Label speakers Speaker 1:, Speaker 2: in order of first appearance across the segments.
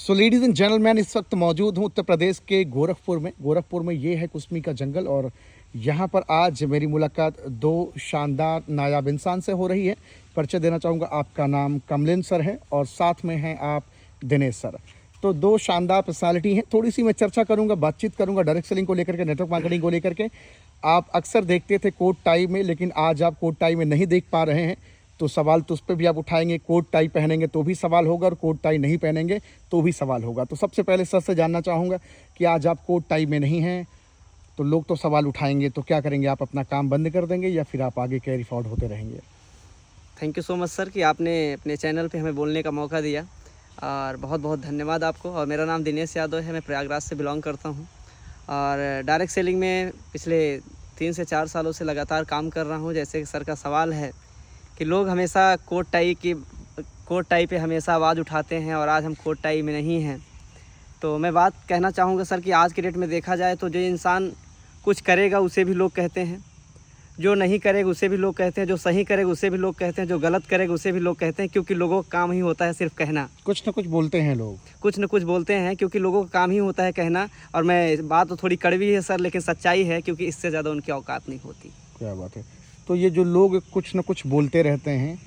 Speaker 1: So ladies and gentleman, इस वक्त मौजूद हूँ उत्तर प्रदेश के गोरखपुर में ये है कुसमी का जंगल। और यहाँ पर आज मेरी मुलाकात दो शानदार नायाब इंसान से हो रही है। परिचय देना चाहूँगा, आपका नाम कमलेन सर है और साथ में हैं आप दिनेश सर। तो दो शानदार पर्सनालिटी हैं। थोड़ी सी मैं चर्चा करूँगा, बातचीत करूँगा डायरेक्ट सेलिंग को लेकर के, नेटवर्क मार्केटिंग को लेकर के। आप अक्सर देखते थे कोट टाई में, लेकिन आज आप कोट टाई में नहीं देख पा रहे हैं, तो सवाल तो उस पर भी आप उठाएंगे। कोट टाई पहनेंगे तो भी सवाल होगा और कोट टाई नहीं पहनेंगे तो भी सवाल होगा। तो सबसे पहले सर से जानना चाहूँगा कि आज आप कोट टाई में नहीं हैं तो लोग तो सवाल उठाएंगे, तो क्या करेंगे आप? अपना काम बंद कर देंगे या फिर आप आगे कैरी फॉरवर्ड होते रहेंगे?
Speaker 2: Thank you so much sir कि आपने अपने चैनल पे हमें बोलने का मौका दिया, और बहुत बहुत धन्यवाद आपको। और मेरा नाम दिनेश यादव है, मैं प्रयागराज से बिलोंग करता हूँ और डायरेक्ट सेलिंग में पिछले 3 से 4 सालों से लगातार काम कर रहा हूँ। जैसे कि सर का सवाल है कि लोग हमेशा कोट टाई पे हमेशा आवाज़ उठाते हैं और आज हम कोट टाई में नहीं हैं। तो मैं बात कहना चाहूँगा सर कि आज के डेट में देखा जाए तो जो इंसान कुछ करेगा उसे भी लोग कहते हैं, जो नहीं करेगा उसे भी लोग कहते हैं, जो सही करेगा उसे भी लोग कहते हैं, जो गलत करेगा उसे भी लोग कहते हैं, क्योंकि लोगों का काम ही होता है सिर्फ कहना।
Speaker 1: कुछ ना कुछ बोलते हैं लोग,
Speaker 2: कुछ न कुछ बोलते हैं, क्योंकि लोगों का काम ही होता है कहना। और मैं बात तो थोड़ी कड़वी है सर, लेकिन सच्चाई है, क्योंकि इससे ज़्यादा उनकी औकात नहीं होती।
Speaker 1: क्या बात है। तो ये जो लोग कुछ ना कुछ बोलते रहते हैं,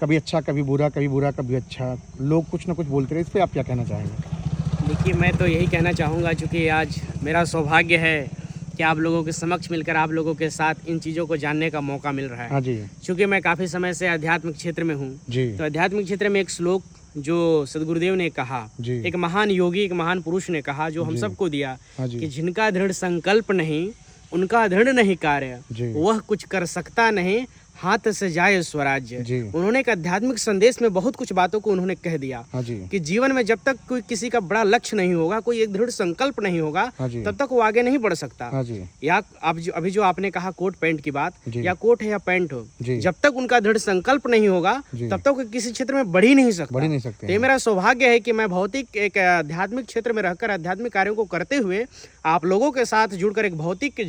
Speaker 1: कभी अच्छा कभी बुरा, कभी बुरा कभी अच्छा, लोग कुछ ना कुछ बोलते रहे, इस पर आप क्या कहना चाहेंगे?
Speaker 3: देखिए, मैं तो यही कहना चाहूँगा, चूँकि आज मेरा सौभाग्य है कि आप लोगों के समक्ष मिलकर आप लोगों के साथ इन चीज़ों को जानने का मौका मिल रहा है।
Speaker 1: हाँ जी।
Speaker 3: चूँकि मैं काफ़ी समय से आध्यात्मिक क्षेत्र में हूँ
Speaker 1: जी।
Speaker 3: तो आध्यात्मिक क्षेत्र में एक श्लोक जो सदगुरुदेव ने कहा, एक महान योगी, एक महान पुरुष ने कहा, जो हम सबको दिया कि जिनका दृढ़ संकल्प नहीं उनका दृढ़ नहीं कार्य, वह कुछ कर सकता नहीं, हाथ से जाए स्वराज्य। उन्होंने एक आध्यात्मिक संदेश में बहुत कुछ बातों को उन्होंने कह दिया कि जीवन में जब तक कोई किसी का बड़ा लक्ष्य नहीं होगा, कोई एक दृढ़ संकल्प नहीं होगा, तब तक वो आगे नहीं बढ़ सकता। या अभी जो आपने कहा कोट पैंट की बात, या कोट है या पैंट हो, जब तक उनका दृढ़ संकल्प नहीं होगा तब तक किसी क्षेत्र में बढ़ ही नहीं सकता। ये मेरा सौभाग्य है कि मैं भौतिक एक आध्यात्मिक क्षेत्र में रहकर आध्यात्मिक कार्यों को करते हुए आप लोगों के साथ जुड़कर एक भौतिक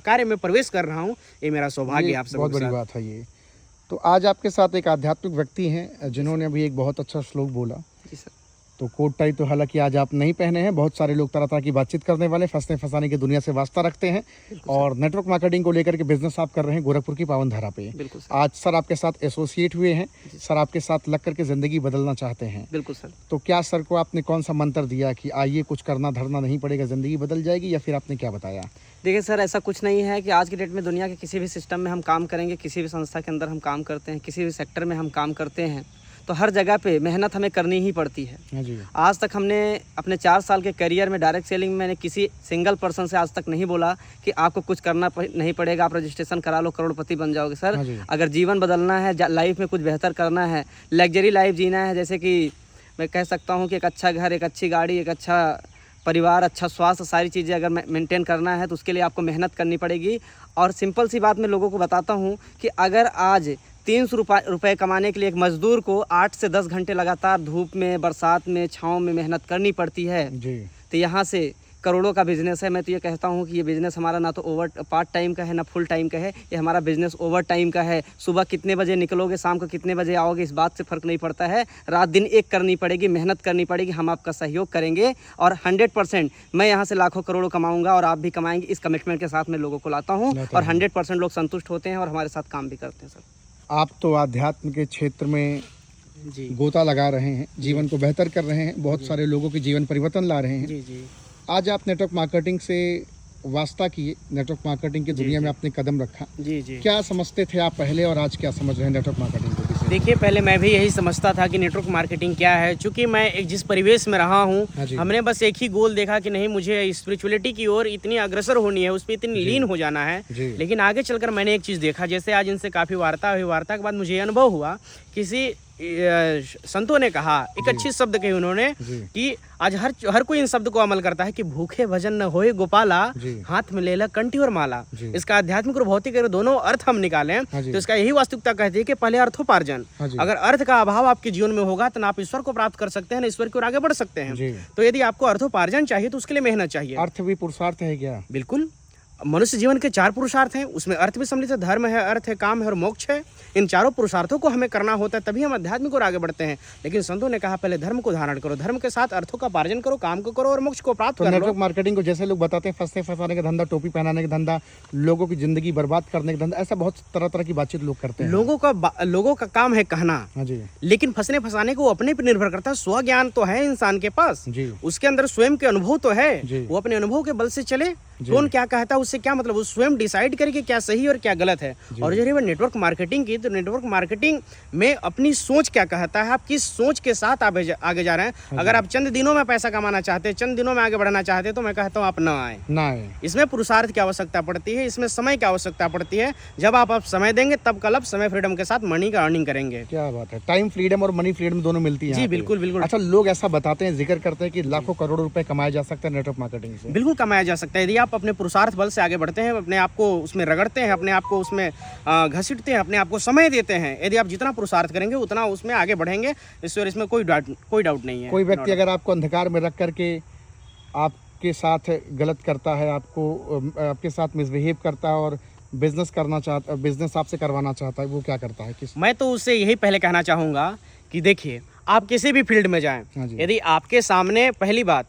Speaker 3: कार्य में प्रवेश कर रहा हूँ। ये मेरा सौभाग्य है। आप सब
Speaker 1: बहुत बड़ी बात है ये। तो आज आपके साथ एक आध्यात्मिक व्यक्ति हैं जिन्होंने अभी एक बहुत अच्छा श्लोक बोला।
Speaker 2: जी सर।
Speaker 1: तो कोट टाई तो हालांकि आज आप नहीं पहने हैं, बहुत सारे लोग तरह तरह की बातचीत करने वाले, फंसने फंसाने की दुनिया से वास्ता रखते हैं और नेटवर्क मार्केटिंग को लेकर के बिजनेस आप कर रहे हैं गोरखपुर की पावन धरा पे। आज सर आपके साथ एसोसिएट हुए हैं, सर आपके साथ लग करके जिंदगी बदलना चाहते हैं।
Speaker 2: बिल्कुल सर।
Speaker 1: तो क्या सर को आपने कौन सा मंत्र दिया कि आइए कुछ करना धरना नहीं पड़ेगा, जिंदगी बदल जाएगी, या फिर आपने क्या बताया?
Speaker 2: देखिए सर, ऐसा कुछ नहीं है कि आज की डेट में दुनिया के किसी भी सिस्टम में हम काम करेंगे, किसी भी संस्था के अंदर हम काम करते हैं, किसी भी सेक्टर में हम काम करते हैं, तो हर जगह पे मेहनत हमें करनी ही पड़ती है।
Speaker 1: जी।
Speaker 2: आज तक हमने अपने 4 साल के करियर में डायरेक्ट सेलिंग में मैंने किसी सिंगल पर्सन से आज तक नहीं बोला कि आपको कुछ करना नहीं पड़ेगा, आप रजिस्ट्रेशन करा लो, करोड़पति बन जाओगे। सर, अगर जीवन बदलना है, लाइफ में कुछ बेहतर करना है, लग्जरी लाइफ जीना है, जैसे कि मैं कह सकता हूँ कि एक अच्छा घर, एक अच्छी गाड़ी, एक अच्छा परिवार, अच्छा स्वास्थ्य, सारी चीज़ें अगर मेंटेन करना है तो उसके लिए आपको मेहनत करनी पड़ेगी। और सिंपल सी बात मैं लोगों को बताता हूँ कि अगर आज 300 रुपये कमाने के लिए एक मजदूर को 8 से 10 घंटे लगातार धूप में, बरसात में, छाँव में मेहनत करनी पड़ती है, तो यहाँ से करोड़ों का बिजनेस है। मैं तो ये कहता हूँ कि ये बिज़नेस हमारा ना तो पार्ट टाइम का है, ना फुल टाइम का है, ये हमारा बिज़नेस ओवर टाइम का है। सुबह कितने बजे निकलोगे, शाम को कितने बजे आओगे, इस बात से फ़र्क नहीं पड़ता है। रात दिन एक करनी पड़ेगी, मेहनत करनी पड़ेगी, हम आपका सहयोग करेंगे और 100% मैं यहाँ से लाखों करोड़ों कमाऊँगा और आप भी कमाएंगे। इस कमिटमेंट के साथ मैं लोगों को लाता हूँ और 100% लोग संतुष्ट होते हैं और हमारे साथ काम भी करते हैं। सर, आप
Speaker 1: तो आध्यात्म के क्षेत्र में गोता लगा रहे हैं, जीवन को बेहतर कर रहे हैं, बहुत सारे लोगों के जीवन परिवर्तन ला रहे हैं। आज आप नेटवर्क मार्केटिंग से वास्ता किए, नेटवर्क मार्केटिंग की दुनिया में आपने कदम रखा। क्या समझते थे आप पहले और आज क्या समझ रहे हैं नेटवर्क मार्केटिंग को?
Speaker 3: देखिए, पहले मैं भी यही समझता था कि नेटवर्क मार्केटिंग क्या है। चूँकि मैं एक जिस परिवेश में रहा हूँ, हमने बस एक ही गोल देखा कि नहीं, मुझे स्पिरिचुअलिटी की ओर इतनी अग्रसर होनी है, उस पर इतनी लीन हो जाना है। लेकिन आगे चलकर मैंने एक चीज़ देखा, जैसे आज इनसे काफ़ी वार्ता हुई, वार्ता के बाद मुझे अनुभव हुआ, किसी संतों ने कहा, एक अच्छी शब्द कही उन्होंने कि आज हर कोई इन शब्द को अमल करता है कि भूखे भजन न होए गोपाला, हाथ में ले ला कंठी और माला। इसका आध्यात्मिक और भौतिक दोनों अर्थ हम निकालें तो इसका यही वास्तविकता कहती है कि पहले अर्थोपार्जन। अगर अर्थ का अभाव आपके जीवन में होगा तो ना आप ईश्वर को प्राप्त कर सकते हैं, ना ईश्वर की ओर आगे बढ़ सकते हैं। तो यदि आपको अर्थोपार्जन चाहिए तो उसके लिए मेहनत चाहिए।
Speaker 1: अर्थ भी पुरुषार्थ है क्या?
Speaker 3: बिल्कुल। मनुष्य जीवन के 4 पुरुषार्थ हैं, उसमें अर्थ भी सम्मिलित है, धर्म है, अर्थ है, काम है और मोक्ष है। इन चारों पुरुषार्थों को हमें करना होता है, तभी हम आध्यात्मिक और आगे बढ़ते हैं। लेकिन संतों ने कहा पहले धर्म को धारण करो, धर्म के साथ अर्थों का पार्जन करो, काम को करो और मोक्ष को प्राप्त
Speaker 1: तो
Speaker 3: कर लो।
Speaker 1: नेटवर्क मार्केटिंग को जैसे लोग बताते हैं फंसने फंसाने का धंधा, टोपी पहनाने का धंधा, लोगों की जिंदगी बर्बाद करने का धंधा, ऐसा बहुत तरह तरह की बातचीत लोग करते हैं।
Speaker 3: लोगों का काम है कहना,
Speaker 1: हाँ जी
Speaker 3: लेकिन फंसने फंसाने को अपने पर निर्भर करता है। स्व ज्ञान तो है इंसान के पास
Speaker 1: जी,
Speaker 3: उसके अंदर स्वयं के अनुभव तो है,
Speaker 1: जी।
Speaker 3: वो अपने अनुभव के बल से चले। कौन क्या कहता है उससे क्या मतलब, वो स्वयं डिसाइड करे कि क्या सही और क्या गलत है। और जो है नेटवर्क मार्केटिंग की, तो नेटवर्क मार्केटिंग में अपनी सोच क्या कहता है, आप किस सोच के साथ आगे जा रहे हैं। अगर आप चंद दिनों में पैसा कमाना चाहते हैं, चंद दिनों में आगे बढ़ना चाहते हैं, तो मैं कहता हूँ आप ना आए। इसमें पुरुषार्थ की आवश्यकता पड़ती है, इसमें समय की आवश्यकता पड़ती है। जब आप समय देंगे तब कल आप समय फ्रीडम के साथ मनी का अर्निंग करेंगे।
Speaker 1: क्या बात है, टाइम फ्रीडम और मनी फ्रीडम दोनों मिलती है
Speaker 3: जी बिल्कुल बिल्कुल।
Speaker 1: अच्छा, लोग ऐसा बताते हैं, जिक्र करते हैं कि लाखों करोड़ों रुपए कमाए जा सकते हैं नेटवर्क मार्केटिंग से।
Speaker 3: बिल्कुल कमाया जा सकता है, यदि आप अपने पुरुषार्थ बल से आगे बढ़ते हैं, अपने आप को उसमें रगड़ते हैं, अपने आप को उसमें घसीटते हैं, अपने आप को समय देते हैं। यदि आप जितना पुरुषार्थ करेंगे उतना उसमें आगे बढ़ेंगे। इसमें कोई डाउट नहीं है।
Speaker 1: कोई व्यक्ति अगर आपको अंधकार में रख करके आपके साथ गलत करता है, आपके साथ मिसबिहेव करता है और बिजनेस आपसे करवाना चाहता है, वो क्या करता है?
Speaker 3: मैं तो उससे यही पहले कहना चाहूँगा कि देखिए, आप किसी भी फील्ड में जाएं, यदि आपके सामने पहली बात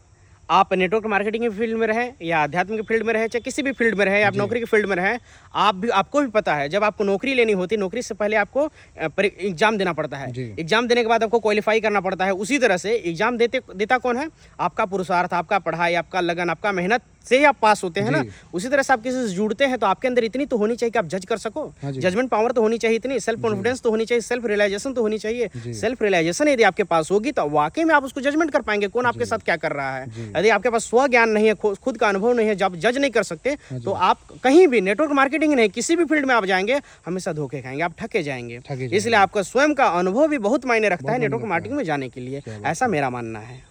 Speaker 3: आप नेटवर्क मार्केटिंग की फील्ड में रहें या आध्यात्मिक फील्ड में रहें, चाहे किसी भी फील्ड में रहें, आप नौकरी की फील्ड में रहें, आपको भी पता है जब आपको नौकरी लेनी होती है, नौकरी से पहले आपको एग्जाम देना पड़ता है। एग्जाम देने के बाद आपको क्वालिफाई करना पड़ता है। उसी तरह से एग्जाम देता कौन है? आपका पुरुषार्थ, आपका पढ़ाई, आपका लगन, आपका मेहनत से ही आप पास होते हैं ना। उसी तरह से आप किसी से जुड़ते हैं तो आपके अंदर इतनी तो होनी चाहिए कि आप जज कर सको, जजमेंट पावर तो होनी चाहिए, इतनी सेल्फ कॉन्फिडेंस तो होनी चाहिए, सेल्फ रियलाइजेशन तो होनी चाहिए। सेल्फ रियलाइजेशन यदि आपके पास होगी तो वाकई में आप उसको जजमेंट कर पाएंगे कौन आपके साथ क्या कर रहा है। यदि आपके पास स्व ज्ञान नहीं है, खुद का अनुभव नहीं है, जब जज नहीं कर सकते, तो आप कहीं भी नेटवर्क मार्केटिंग नहीं, किसी भी फील्ड में आप जाएंगे हमेशा धोखे खाएंगे, आप ठके जाएंगे। इसलिए आपका स्वयं का अनुभव भी बहुत मायने रखता है नेटवर्क मार्केटिंग में जाने के लिए, ऐसा मेरा मानना है।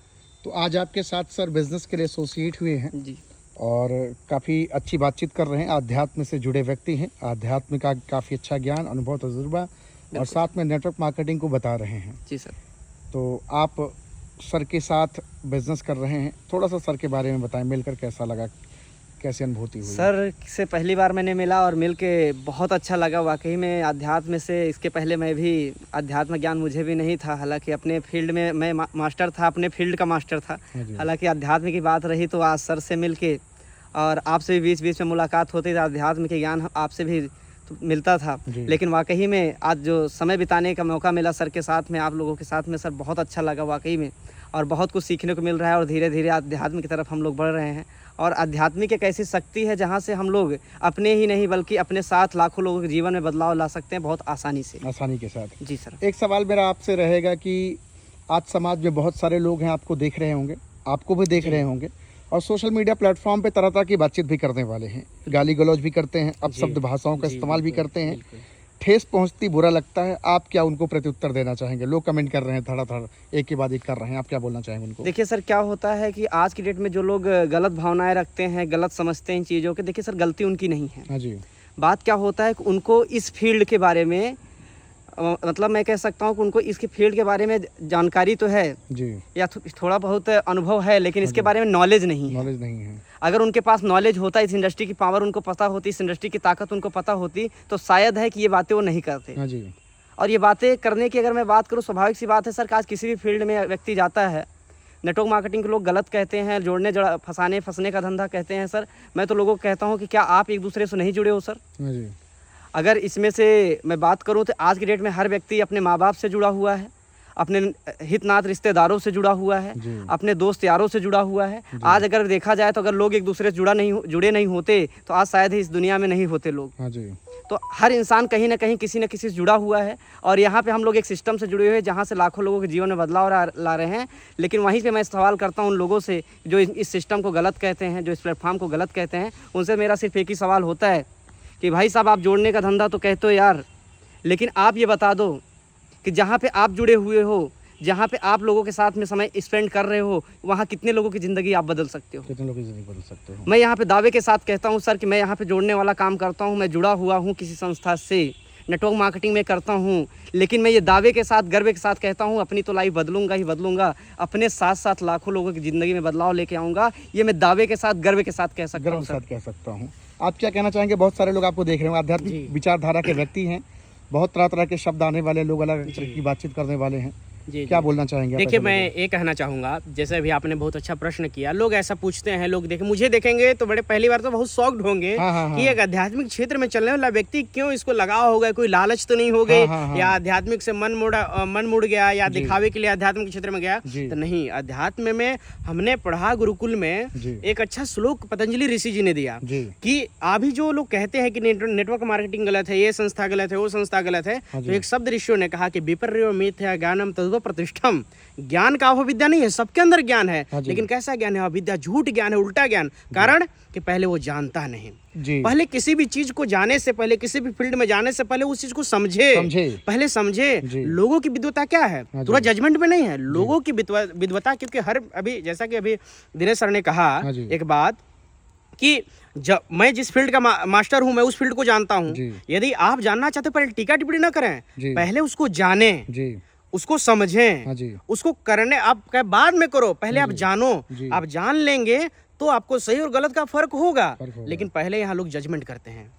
Speaker 1: तो आज आपके साथ सर बिजनेस के लिए एसोसिएट हुए हैं
Speaker 2: जी,
Speaker 1: और काफ़ी अच्छी बातचीत कर रहे हैं, आध्यात्म से जुड़े व्यक्ति हैं, आध्यात्म का काफ़ी अच्छा ज्ञान, अनुभव, तजुर्बा और साथ में नेटवर्क मार्केटिंग को बता रहे हैं।
Speaker 2: जी सर।
Speaker 1: तो आप सर के साथ बिजनेस कर रहे हैं, थोड़ा सा सर के बारे में बताएं, मिलकर कैसा लगा, कैसी अनुभूति हुई?
Speaker 2: सर से पहली बार मैंने मिला और मिल के बहुत अच्छा लगा। वाकई में अध्यात्म से, इसके पहले मैं भी अध्यात्म ज्ञान मुझे भी नहीं था, हालांकि अपने फील्ड में मैं मास्टर था, अपने फील्ड का मास्टर था। हालांकि अध्यात्म की बात रही तो आज सर से मिल के और आपसे भी बीच में मुलाकात होती थी, अध्यात्म के ज्ञान आपसे भी तो मिलता था। लेकिन वाकई में आज जो समय बिताने का मौका मिला सर के साथ में, आप लोगों के साथ में, सर बहुत अच्छा लगा वाकई में, और बहुत कुछ सीखने को मिल रहा है। और धीरे धीरे अध्यात्म की तरफ हम लोग बढ़ रहे हैं। और आध्यात्मिक एक ऐसी शक्ति है जहाँ से हम लोग अपने ही नहीं बल्कि अपने साथ लाखों लोगों के जीवन में बदलाव ला सकते हैं बहुत आसानी
Speaker 1: के साथ।
Speaker 2: जी सर।
Speaker 1: एक सवाल मेरा आपसे रहेगा कि आज समाज में बहुत सारे लोग हैं, आपको देख रहे होंगे, आपको भी देख रहे होंगे, और सोशल मीडिया प्लेटफॉर्म पे तरह तरह की बातचीत भी करने वाले हैं, गाली गलौज भी करते हैं, अपशब्द भाषाओं का इस्तेमाल भी करते हैं, ठेस पहुंचती, बुरा लगता है। आप क्या उनको प्रत्युत्तर देना चाहेंगे? लोग कमेंट कर रहे हैं, धड़ाधड़ एक के बाद एक कर रहे हैं, आप क्या बोलना चाहेंगे उनको?
Speaker 2: देखिए सर, क्या होता है कि आज की डेट में जो लोग गलत भावनाएं रखते हैं, गलत समझते हैं इन चीज़ों के, देखिए सर गलती उनकी नहीं है।
Speaker 1: हाँ जी।
Speaker 2: बात क्या होता है कि उनको इस फील्ड के बारे में मतलब मैं कह सकता हूँ कि उनको इसके फील्ड के बारे में जानकारी तो है
Speaker 1: जी,
Speaker 2: या थोड़ा बहुत अनुभव है, लेकिन इसके बारे में नॉलेज नहीं है। अगर उनके पास नॉलेज होता, इस इंडस्ट्री की पावर उनको पता होती, इस इंडस्ट्री की ताकत उनको पता होती, तो शायद है कि ये बातें वो नहीं करते।
Speaker 1: हाँ जी।
Speaker 2: और ये बातें करने की अगर मैं बात करूँ, स्वाभाविक सी बात है सर, आज किसी भी फील्ड में व्यक्ति जाता है, नेटवर्क मार्केटिंग के लोग गलत कहते हैं, फंसने का धंधा कहते हैं सर। मैं तो लोगों को कहता हूँ कि क्या आप एक दूसरे से नहीं जुड़े हो सर?
Speaker 1: हाँ जी।
Speaker 2: अगर इसमें से मैं बात करूं तो आज की डेट में हर व्यक्ति अपने माँ बाप से जुड़ा हुआ है, अपने हितनात रिश्तेदारों से जुड़ा हुआ है, अपने दोस्त यारों से जुड़ा हुआ है। आज अगर देखा जाए तो अगर लोग एक दूसरे से जुड़े नहीं होते तो आज शायद ही इस दुनिया में नहीं होते लोग।
Speaker 1: हाँ जी।
Speaker 2: तो हर इंसान कहीं ना कहीं किसी न किसी से जुड़ा हुआ है, और यहाँ पे हम लोग एक सिस्टम से जुड़े हुए हैं जहाँ से लाखों लोगों के जीवन में बदलाव ला रहे हैं। लेकिन वहीं पे मैं सवाल करता हूँ उन लोगों से जो इस सिस्टम को गलत कहते हैं, जो इस प्लेटफॉर्म को गलत कहते हैं, उनसे मेरा सिर्फ एक ही सवाल होता है कि भाई साहब, आप जोड़ने का धंधा तो कहते हो यार, लेकिन आप ये बता दो कि जहाँ पे आप जुड़े हुए हो, जहाँ पे आप लोगों के साथ में समय स्पेंड कर रहे हो, वहाँ कितने लोगों की ज़िंदगी आप बदल सकते हो?
Speaker 1: कितने लोगों की ज़िंदगी बदल सकते हो?
Speaker 2: मैं यहाँ पे दावे के साथ कहता हूँ सर कि मैं यहाँ पे जोड़ने वाला काम करता हूँ, मैं जुड़ा हुआ हूँ किसी संस्था से, नेटवर्क मार्केटिंग में करता हूँ, लेकिन मैं ये दावे के साथ, गर्व के साथ कहता हूँ, अपनी तो लाइफ बदलूंगा ही बदलूंगा, अपने साथ साथ लाखों लोगों की ज़िंदगी में बदलाव लेके आऊँगा। ये मैं दावे के साथ, गर्व के साथ कह सकता हूँ।
Speaker 1: आप क्या कहना चाहेंगे? बहुत सारे लोग आपको देख रहे हैं, आध्यात्मिक विचारधारा के व्यक्ति हैं, बहुत तरह तरह के शब्द आने वाले लोग, अलग तरह की बातचीत करने वाले हैं, क्या बोलना चाहेंगे आप?
Speaker 3: देखिए, मैं ये कहना चाहूँगा, जैसे अभी आपने बहुत अच्छा प्रश्न किया, लोग ऐसा पूछते हैं, लोग देखें, मुझे देखेंगे तो बड़े पहली बार तो बहुत शॉक्ड होंगे कि एक आध्यात्मिक क्षेत्र में चलने वाला व्यक्ति क्यों इसको लगाव हो गया, कोई लालच तो नहीं हो गई, या आध्यात्मिक से मन मुड़ गया, या दिखावे के लिए आध्यात्मिक क्षेत्र में गया, तो नहीं। अध्यात्म में हमने पढ़ा गुरुकुल में, एक अच्छा श्लोक पतंजलि ऋषि जी ने दिया कि अभी जो लोग कहते हैं कि नेटवर्क मार्केटिंग गलत है, ये संस्था गलत है, वो संस्था गलत है, तो एक शब्द ऋषियों ने कहा कि विपर्यो मिथ्या ज्ञानम तद्व प्रतिष्ठम। ज्ञान का अविद्या नहीं है, सबके अंदर ज्ञान है, लेकिन कैसा ज्ञान है? अविद्या, झूठ ज्ञान है, उल्टा ज्ञान। कारण कि पहले वो जानता नहीं। पहले किसी भी चीज को जाने से पहले, किसी भी फील्ड में जाने से पहले उस चीज को समझे। पहले समझे लोगों की विद्वता क्या है, तुरंत जजमेंट में नहीं है, लोगों की विद्वता। क्योंकि हर अभी जैसा कि अभी दिनेश सर ने कहा एक बात कि जब मैं जिस फील्ड का मास्टर हूं, मैं उस फील्ड को जानता हूं। यदि आप जानना चाहते पहले टीका टिप्पणी ना करें, पहले उसको जाने, उसको समझें, उसको करने आप बाद में करो, पहले आप जानो। आप जान लेंगे तो आपको सही और गलत का फर्क होगा। लेकिन पहले यहाँ लोग जजमेंट करते हैं,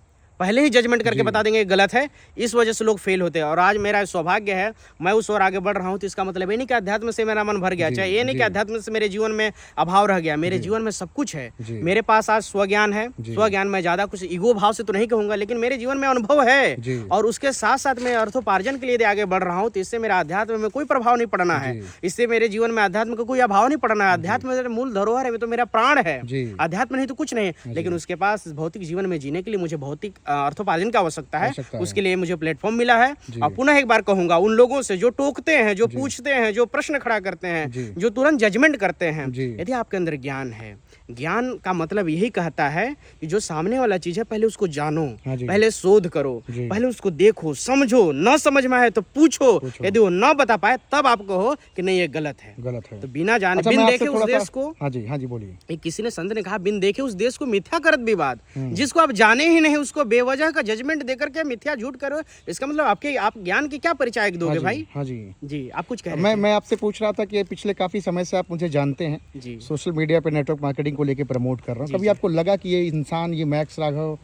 Speaker 3: पहले ही जजमेंट करके बता देंगे गलत है, इस वजह से लोग फेल होते हैं। और आज मेरा सौभाग्य है, मैं उस ओर आगे बढ़ रहा हूँ, तो इसका मतलब ये नहीं कि अध्यात्म से मेरा मन भर गया, चाहे ये नहीं कि अध्यात्म से मेरे जीवन में अभाव रह गया। मेरे जीवन में सब कुछ है, मेरे पास आज स्वज्ञान है। स्वज्ञान में ज्यादा कुछ ईगो भाव से तो नहीं कहूंगा, लेकिन मेरे जीवन में अनुभव है, और उसके साथ साथ मैं अर्थोपार्जन के लिए आगे बढ़ रहा हूँ, तो इससे मेरा अध्यात्म में कोई प्रभाव नहीं पड़ना है, इससे मेरे जीवन में अध्यात्म का कोई अभाव नहीं पड़ना है। अध्यात्म मेरा मूल धरोहर है, तो मेरा प्राण है, अध्यात्म नहीं तो कुछ नहीं। लेकिन उसके पास भौतिक जीवन में जीने के लिए मुझे भौतिक अर्थोपार्जन का आवश्यकता है, उसके लिए मुझे प्लेटफॉर्म मिला है। और पुनः एक बार कहूंगा, उन लोगों से जो टोकते हैं, जो पूछते हैं, जो प्रश्न खड़ा करते हैं, जो तुरंत जजमेंट करते हैं, यदि आपके अंदर ज्ञान है, ज्ञान का मतलब यही कहता है कि जो सामने वाला चीज है पहले उसको जानो, पहले शोध करो, पहले उसको देखो, समझो, न समझ में आए तो पूछो, यदि वो न बता पाए तब आप कहो कि नहीं ये गलत है। तो बिना जाने, बिन देखे उस देश को, हाँ जी बोलिए, किसी ने संत ने कहा, बिन देखे उस देश को मिथ्या करत विवाद। जिसको आप जाने ही नहीं उसको बेवजह का जजमेंट देकर के मिथ्या झूठ करो, इसका मतलब आप ज्ञान की क्या परिचय दोगे भाई? हाँ जी, आप कुछ कह रहे हैं।
Speaker 1: मैं आपसे पूछ रहा था कि पिछले काफी समय से आप मुझे जानते हैं, सोशल मीडिया पे नेटवर्क मार्केटिंग को लेके प्रमोट कर रहा हूँ। कभी आपको लगा कि ये इंसान, ये मैक्स राघव,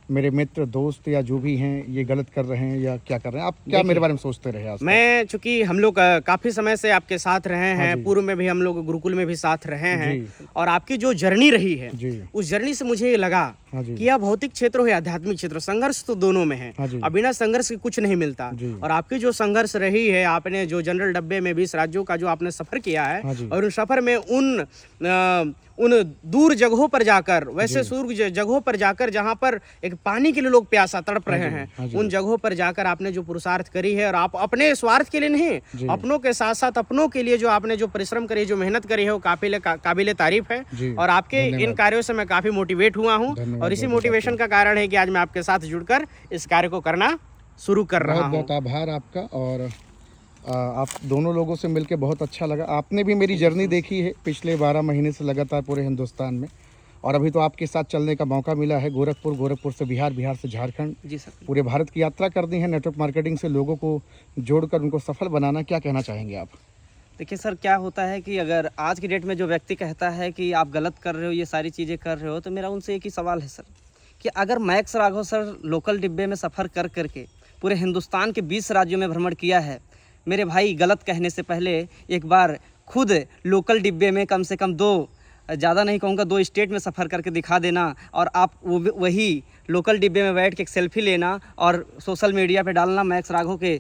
Speaker 1: मेरे मित्र दोस्त या जो भी हैं, ये गलत कर रहे हैं या क्या कर रहे हैं? आप क्या मेरे बारे में सोचते रहे?
Speaker 3: मैं चूंकि हम लोग काफी समय से आपके साथ रहे हैं, पूर्व में भी हम लोग गुरुकुल में भी साथ रहे हैं, और आपकी जो जर्नी रही है, उस जर्नी से मुझे ये लगा कि यह भौतिक क्षेत्र हो या आध्यात्मिक क्षेत्र, संघर्ष तो दोनों में है, और बिना संघर्ष के कुछ नहीं मिलता। और आपकी जो संघर्ष रही है, आपने जो जनरल डब्बे में 20 राज्यों का जो आपने सफर किया है, और उस सफर में उन दूर जगहों पर जाकर, वैसे सूर्य जगहों पर जाकर जहां पर एक पानी के लिए लोग प्यासा तड़प रहे हैं, उन जगहों पर जाकर आपने जो पुरुषार्थ करी है, और आप अपने स्वार्थ के लिए नहीं, अपनों के साथ साथ अपनों के लिए जो आपने जो परिश्रम करी, जो मेहनत करी है, वो काबिल तारीफ है। और आपके इन कार्यों से मैं काफी मोटिवेट हुआ हूँ, और इसी मोटिवेशन का कारण है कि आज मैं आपके साथ जुड़कर इस कार्य को करना शुरू कर रहा हूँ।
Speaker 1: बहुत आभार आपका, और आप दोनों लोगों से मिलकर बहुत अच्छा लगा। आपने भी मेरी जर्नी देखी है पिछले 12 महीने से लगातार पूरे हिंदुस्तान में, और अभी तो आपके साथ चलने का मौका मिला है। गोरखपुर से बिहार, बिहार से झारखंड,
Speaker 2: जी सर, पूरे
Speaker 1: भारत की यात्रा कर दी है नेटवर्क मार्केटिंग से, लोगों को जोड़कर उनको सफल बनाना। क्या कहना चाहेंगे आप?
Speaker 2: देखिए सर, क्या होता है कि अगर आज की डेट में जो व्यक्ति कहता है कि आप गलत कर रहे हो, ये सारी चीज़ें कर रहे हो, तो मेरा उनसे एक ही सवाल है सर, कि अगर मैक्स राघव सर लोकल डिब्बे में सफ़र कर करके पूरे हिंदुस्तान के 20 राज्यों में भ्रमण किया है, मेरे भाई गलत कहने से पहले एक बार खुद लोकल डिब्बे में कम से कम 2, ज़्यादा नहीं कहूँगा, 2 स्टेट में सफ़र करके दिखा देना, और आप वही लोकल डिब्बे में बैठ के एक सेल्फी लेना और सोशल मीडिया पे डालना, मैक्स राघव के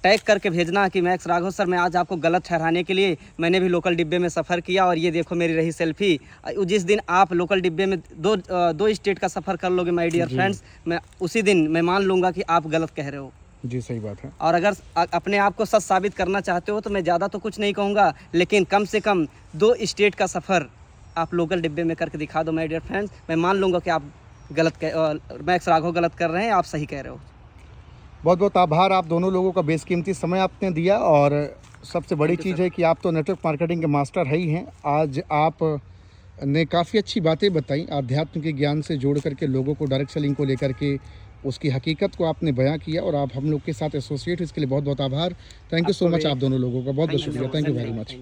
Speaker 2: टैग करके भेजना कि मैक्स राघव सर, मैं आज आपको गलत ठहराने के लिए मैंने भी लोकल डिब्बे में सफ़र किया, और ये देखो मेरी रही सेल्फी। जिस दिन आप लोकल डिब्बे में दो स्टेट का सफ़र कर लोगे माय डियर फ्रेंड्स, मैं उसी दिन मैं मान लूँगा कि आप गलत कह रहे हो।
Speaker 1: जी सही बात है।
Speaker 2: और अगर अपने आप को सच साबित करना चाहते हो तो मैं ज़्यादा तो कुछ नहीं कहूँगा, लेकिन कम से कम 2 स्टेट का सफ़र आप लोकल डिब्बे में करके दिखा दो माय डियर फ्रेंड्स, मैं मान लूँगा कि आप मैक्स राघव गलत कर रहे हैं, आप सही कह रहे हो।
Speaker 1: बहुत बहुत आभार आप दोनों लोगों का, बेशकीमती समय आपने दिया, और सबसे बड़ी चीज़ है कि आप तो नेटवर्क मार्केटिंग के मास्टर है ही हैं। आज आप ने काफ़ी अच्छी बातें बताई, आध्यात्म के ज्ञान से जोड़ करके लोगों को डायरेक्ट सेलिंग को लेकर के उसकी हकीकत को आपने बयां किया, और आप हम लोग के साथ एसोसिएट, इसके लिए बहुत बहुत आभार। थैंक यू सो मच आप दोनों लोगों का, बहुत बहुत शुक्रिया। Thank you very much.